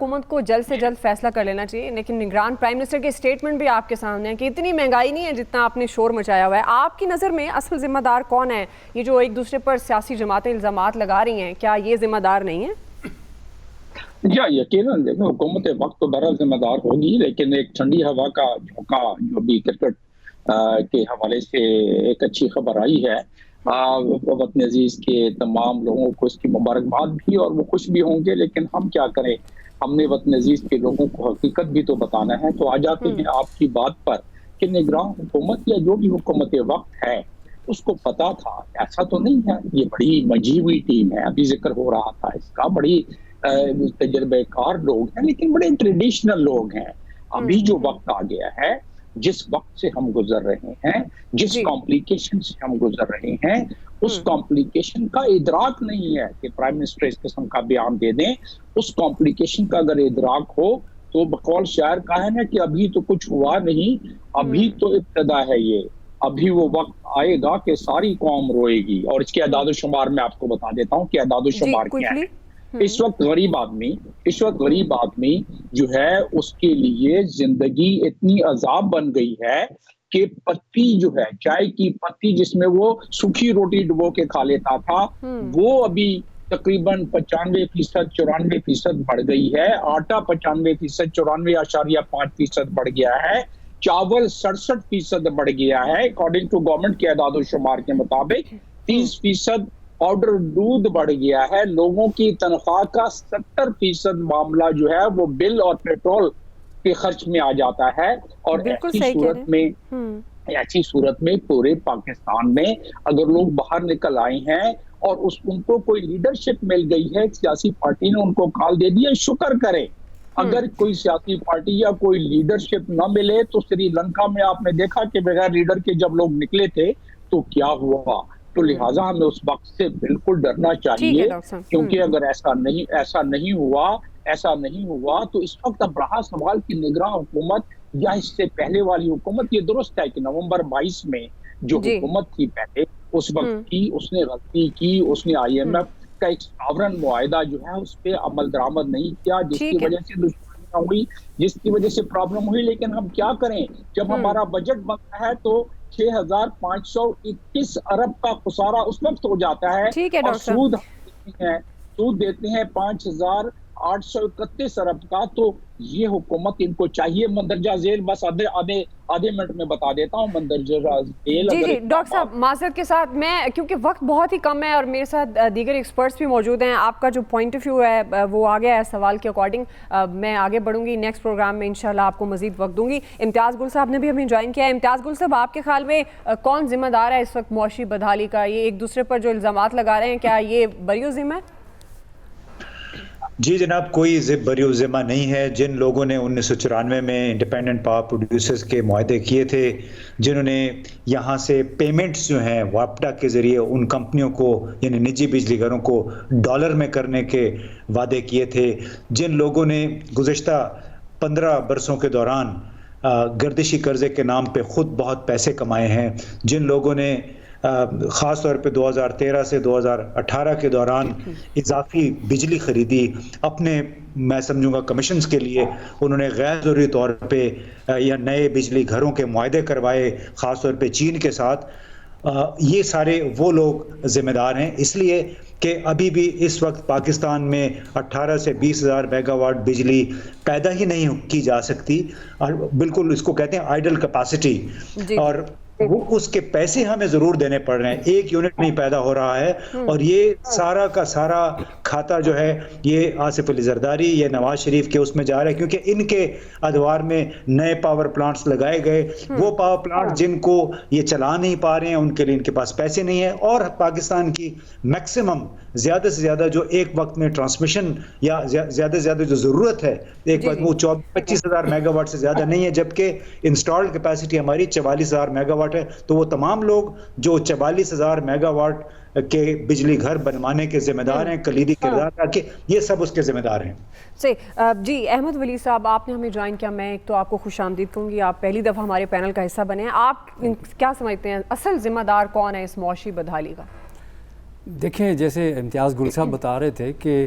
حکومت کو جلد سے جلد فیصلہ کر لینا چاہیے، لیکن نگران پرائم منسٹر کے اسٹیٹمنٹ بھی آپ کے سامنے ہے کہ اتنی مہنگائی نہیں ہے جتنا آپ نے شور مچایا ہوا ہے۔ آپ کی نظر میں اصل ذمہ دار کون ہے؟ یہ جو ایک دوسرے پر سیاسی جماعتیں الزامات لگا رہی ہیں، کیا یہ ذمہ دار نہیں ہے؟ یقیناً دیکھو، حکومت وقت تو برحال ذمہ دار ہوگی، لیکن ایک ٹھنڈی ہوا کا جھونکا جو بھی کرکٹ کے حوالے سے ایک اچھی خبر آئی ہے، وطن عزیز کے تمام لوگوں کو اس کی مبارکباد بھی، اور وہ خوش بھی ہوں گے۔ لیکن ہم کیا کریں، ہم نے وطن عزیز کے لوگوں کو حقیقت بھی تو بتانا ہے۔ تو آ جاتے ہیں آپ کی بات پر کہ نگراں حکومت یا جو بھی حکومت وقت ہے اس کو پتا تھا، ایسا تو نہیں ہے۔ یہ بڑی منجھی ہوئی ٹیم ہے، ابھی ذکر ہو رہا تھا اس کا، بڑی تجربے کار لوگ ہیں، لیکن بڑے ٹریڈیشنل لوگ ہیں۔ ابھی جو وقت آ گیا ہے، جس وقت سے ہم گزر رہے ہیں، جس کمپلیکیشن سے ہم گزر رہے ہیں، اس کمپلیکیشن کا ادراک نہیں ہے کہ پرائم منسٹر اس قسم کا بیان دے دیں۔ اس کمپلیکیشن کا اگر ادراک ہو تو بقول شاعر کا ہے نا کہ ابھی تو کچھ ہوا نہیں، ابھی تو ابتدا ہے یہ، ابھی وہ وقت آئے گا کہ ساری قوم روئے گی۔ اور اس کے اعداد و شمار میں آپ کو بتا دیتا ہوں کہ اعداد و شمار کیا ہے۔ اس وقت غریب آدمی جو ہے، اس کے لیے زندگی اتنی عذاب بن گئی ہے کہ پتی جو ہے، چائے کی پتی جس میں وہ سوکھی روٹی ڈبو کے کھا لیتا تھا، وہ ابھی تقریباً 95% 94% بڑھ گئی ہے۔ آٹا 95% 94.5% بڑھ گیا ہے۔ چاول 67% بڑھ گیا ہے اکارڈنگ ٹو گورنمنٹ کے اعداد و شمار کے مطابق۔ 30% پاؤڈر دودھ بڑھ گیا ہے۔ لوگوں کی تنخواہ کا 70% معاملہ جو ہے وہ بل اور پیٹرول کے خرچ میں آ جاتا ہے۔ اور ایسی صورت میں پورے پاکستان میں اگر لوگ باہر نکل آئے ہیں اور ان کو کوئی لیڈرشپ مل گئی ہے، سیاسی پارٹی نے ان کو کال دے دیا، شکر کرے۔ اگر کوئی سیاسی پارٹی یا کوئی لیڈرشپ نہ ملے تو سری لنکا میں آپ نے دیکھا کہ بغیر لیڈر کے جب لوگ نکلے تھے تو کیا ہوا۔ تو لہٰذا ہمیں اس وقت سے بالکل ڈرنا چاہیے، کیونکہ اگر ایسا نہیں ہوا تو اس وقت اب رہا سوال کی نگراں حکومت یا اس سے پہلے والی حکومت۔ یہ درست ہے کہ نومبر 22 میں جو حکومت تھی پہلے، اس وقت کی اس نے غلطی کی، اس نے IMF کا ایک ساورن معاہدہ جو ہے اس پہ عمل درآمد نہیں کیا، جس کی وجہ سے دشواریاں ہوئی، جس کی وجہ سے پرابلم ہوئی۔ لیکن ہم کیا کریں، جب ہمارا بجٹ بنتا ہے تو 6,521 ارب کا خسارہ اس وقت ہو جاتا ہے، اور سود دیتے ہیں 5,831 ارب کا۔ تو یہ حکومت، ان کو چاہیے مندرجہ ذیل، بس آدھے منٹ میں بتا دیتا ہوں مندرجہ ذیل۔ جی ڈاکٹر صاحب، معذرت کے ساتھ میں، کیونکہ وقت بہت ہی کم ہے اور میرے ساتھ دیگر ایکسپرٹس بھی موجود ہیں، آپ کا جو پوائنٹ آف ویو ہے وہ آ گیا ہے سوال کے اکارڈنگ۔ میں آگے بڑھوں گی، نیکسٹ پروگرام میں انشاءاللہ آپ کو مزید وقت دوں گی۔ امتیاز گل صاحب نے بھی ہمیں جوائن کیا ہے۔ امتیاز گل صاحب، آپ کے خیال میں کون ذمہ دار ہے اس وقت معاشی بدحالی کا؟ یہ ایک دوسرے پر جو الزامات لگا رہے ہیں، کیا یہ بریو ذمہ ہے؟ جی جناب، کوئی بریو ذمہ نہیں ہے۔ جن لوگوں نے 1994 میں انڈیپینڈنٹ پاور پروڈیوسرز کے معاہدے کیے تھے، جنہوں نے یہاں سے پیمنٹس جو ہیں واپڈا کے ذریعے ان کمپنیوں کو، یعنی نجی بجلی گھروں کو ڈالر میں کرنے کے وعدے کیے تھے، جن لوگوں نے گزشتہ 15 برسوں کے دوران گردشی قرضے کے نام پہ خود بہت پیسے کمائے ہیں، جن لوگوں نے خاص طور پہ 2013 سے 2018 کے دوران اضافی بجلی خریدی اپنے، میں سمجھوں گا کمیشنز کے لیے، انہوں نے غیر ضروری طور پہ یا نئے بجلی گھروں کے معاہدے کروائے، خاص طور پہ چین کے ساتھ۔ یہ سارے وہ لوگ ذمہ دار ہیں، اس لیے کہ ابھی بھی اس وقت پاکستان میں 18 سے 20 ہزار میگا واٹ بجلی پیدا ہی نہیں کی جا سکتی، اور بالکل اس کو کہتے ہیں آئیڈل کیپیسٹی، اور وہ اس کے پیسے ہمیں ضرور دینے پڑ رہے ہیں۔ ایک یونٹ نہیں پیدا ہو رہا ہے، اور یہ سارا کا سارا کھاتا جو ہے یہ آصف علی زرداری، یہ نواز شریف کے اس میں جا رہا ہے، کیونکہ ان کے ادوار میں نئے پاور پلانٹس لگائے گئے۔ وہ پاور پلانٹ جن کو یہ چلا نہیں پا رہے ہیں، ان کے لیے ان کے پاس پیسے نہیں ہیں، اور پاکستان کی میکسیمم زیادہ سے زیادہ جو ایک وقت میں ٹرانسمیشن یا زیادہ سے زیادہ جو ضرورت ہے ایک وقت، وہ 25 ہزار میگا واٹ سے زیادہ نہیں ہے، جبکہ انسٹالڈ کیپیسٹی ہماری 44 ہزار میگا واٹ ہے۔ تو وہ تمام لوگ جو 44 ہزار میگا واٹ کے بجلی گھر بنوانے کے ذمہ دار ہیں، کلیدی کردار ادا کے، یہ سب اس کے ذمہ دار ہیں۔ جی احمد ولی صاحب، آپ نے ہمیں جوائن کیا، میں ایک تو آپ کو خوش آمدید کہوں گی، آپ پہلی دفعہ ہمارے پینل کا حصہ بنے ہیں۔ آپ کیا سمجھتے ہیں اصل ذمہ دار کون ہے اس معاشی بدحالی کا؟ دیکھیں، جیسے امتیاز گل صاحب بتا رہے تھے کہ